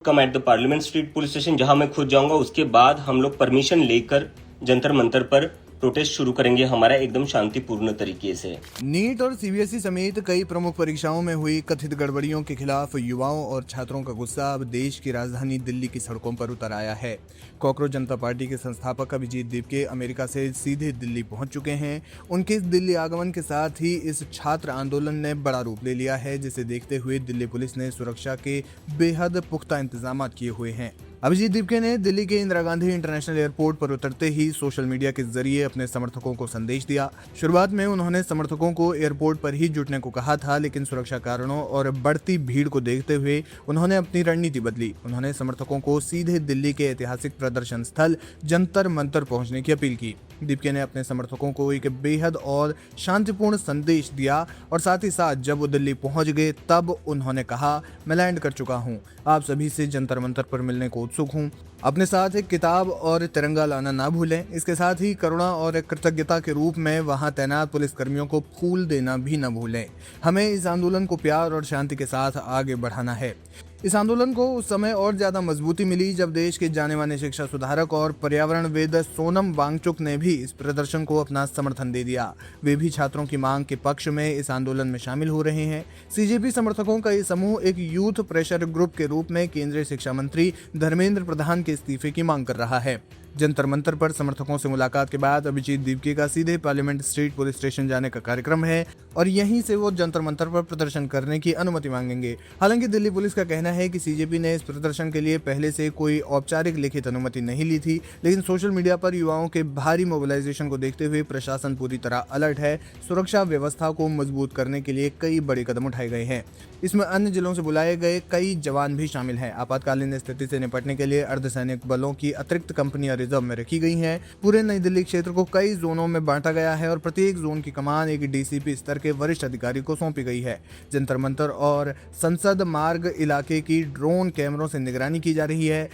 Come at the parliament street police station, जहां मैं खुद जाऊंगा। उसके बाद हम लोग परमिशन लेकर जंतर मंतर पर प्रोटेस्ट शुरू करेंगे, हमारा एकदम शांतिपूर्ण तरीके से। नीट और सीबीएसई समेत कई प्रमुख परीक्षाओं में हुई कथित गड़बड़ियों के खिलाफ युवाओं और छात्रों का गुस्सा अब देश की राजधानी दिल्ली की सड़कों पर उतर आया है। कॉकरोच जनता पार्टी के संस्थापक अभिजीत दीपके अमेरिका से सीधे दिल्ली पहुंच चुके हैं। उनके इस दिल्ली आगमन के साथ ही इस छात्र आंदोलन ने बड़ा रूप ले लिया है, जिसे देखते हुए दिल्ली पुलिस ने सुरक्षा के बेहद पुख्ता इंतजाम किए हुए हैं। अभिजीत दीपके ने दिल्ली के इंदिरा गांधी इंटरनेशनल एयरपोर्ट पर उतरते ही सोशल मीडिया के जरिए अपने समर्थकों को संदेश दिया। शुरुआत में उन्होंने समर्थकों को एयरपोर्ट पर ही जुटने को कहा था, लेकिन सुरक्षा कारणों और बढ़ती भीड़ को देखते हुए उन्होंने अपनी रणनीति बदली। उन्होंने समर्थकों को सीधे दिल्ली के ऐतिहासिक प्रदर्शन स्थल जंतर मंतर पहुंचने की अपील की। दीपके ने अपने समर्थकों को एक बेहद और शांतिपूर्ण संदेश दिया और साथ ही साथ जब वो दिल्ली पहुंच गए तब उन्होंने कहा, मैं लैंड कर चुका हूं, आप सभी से जंतर मंतर पर मिलने को उत्सुक हूं। अपने साथ एक किताब और तिरंगा लाना ना भूलें। इसके साथ ही करुणा और कृतज्ञता के रूप में वहां तैनात पुलिसकर्मियों को फूल देना भी न भूलें। हमें इस आंदोलन को प्यार और शांति के साथ आगे बढ़ाना है। इस आंदोलन को उस समय और ज्यादा मजबूती मिली जब देश के जाने माने शिक्षा सुधारक और पर्यावरणविद सोनम वांगचुक ने भी इस प्रदर्शन को अपना समर्थन दे दिया। वे भी छात्रों की मांग के पक्ष में इस आंदोलन में शामिल हो रहे हैं। सीजेपी समर्थकों का ये समूह एक यूथ प्रेशर ग्रुप के रूप में केंद्रीय शिक्षा मंत्री धर्मेंद्र प्रधान के इस्तीफे की मांग कर रहा है। जंतर मंतर पर समर्थकों से मुलाकात के बाद अभिजीत दीपके का सीधे पार्लियामेंट स्ट्रीट पुलिस स्टेशन जाने का कार्यक्रम है और यहीं से वो जंतर मंतर पर प्रदर्शन करने की अनुमति मांगेंगे। हालांकि दिल्ली पुलिस का कहना है कि सीजेपी ने इस प्रदर्शन के लिए पहले से कोई औपचारिक लिखित अनुमति नहीं ली थी, लेकिन सोशल मीडिया पर युवाओं के भारी मोबिलाइजेशन को देखते हुए प्रशासन पूरी तरह अलर्ट है। सुरक्षा व्यवस्था को मजबूत करने के लिए कई बड़े कदम उठाए गए हैं। इसमें अन्य जिलों से बुलाए गए कई जवान भी शामिल हैं। आपातकालीन स्थिति से निपटने के लिए अर्धसैनिक बलों की अतिरिक्त कंपनियां रिजर्व में रखी गई हैं। पूरे नई दिल्ली क्षेत्र को कई जोनों में बांटा गया है और प्रत्येक जोन की कमान एक डीसीपी स्तर के वरिष्ठ अधिकारी को सौंपी गई है। जंतर मंतर और संसद मार्ग इलाके की ड्रोन कैमरों से निगरानी की जा रही है।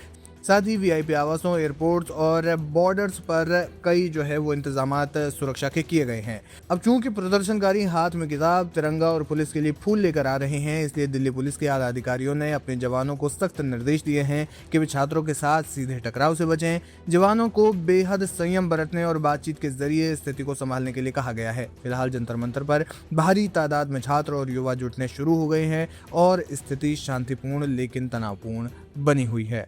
साथ ही वीआईपी आवासों, एयरपोर्ट्स और बॉर्डर्स पर कई वो इंतजामात सुरक्षा के किए गए हैं। अब चूंकि प्रदर्शनकारी हाथ में किताब, तिरंगा और पुलिस के लिए फूल लेकर आ रहे हैं, इसलिए दिल्ली पुलिस के आला अधिकारियों ने अपने जवानों को सख्त निर्देश दिए हैं कि वे छात्रों के साथ सीधे टकराव से बचें। जवानों को बेहद संयम बरतने और बातचीत के जरिए स्थिति को संभालने के लिए कहा गया है। फिलहाल जंतर मंतर पर भारी तादाद में छात्र और युवा जुटने शुरू हो गए हैं और स्थिति शांतिपूर्ण लेकिन तनावपूर्ण बनी हुई है।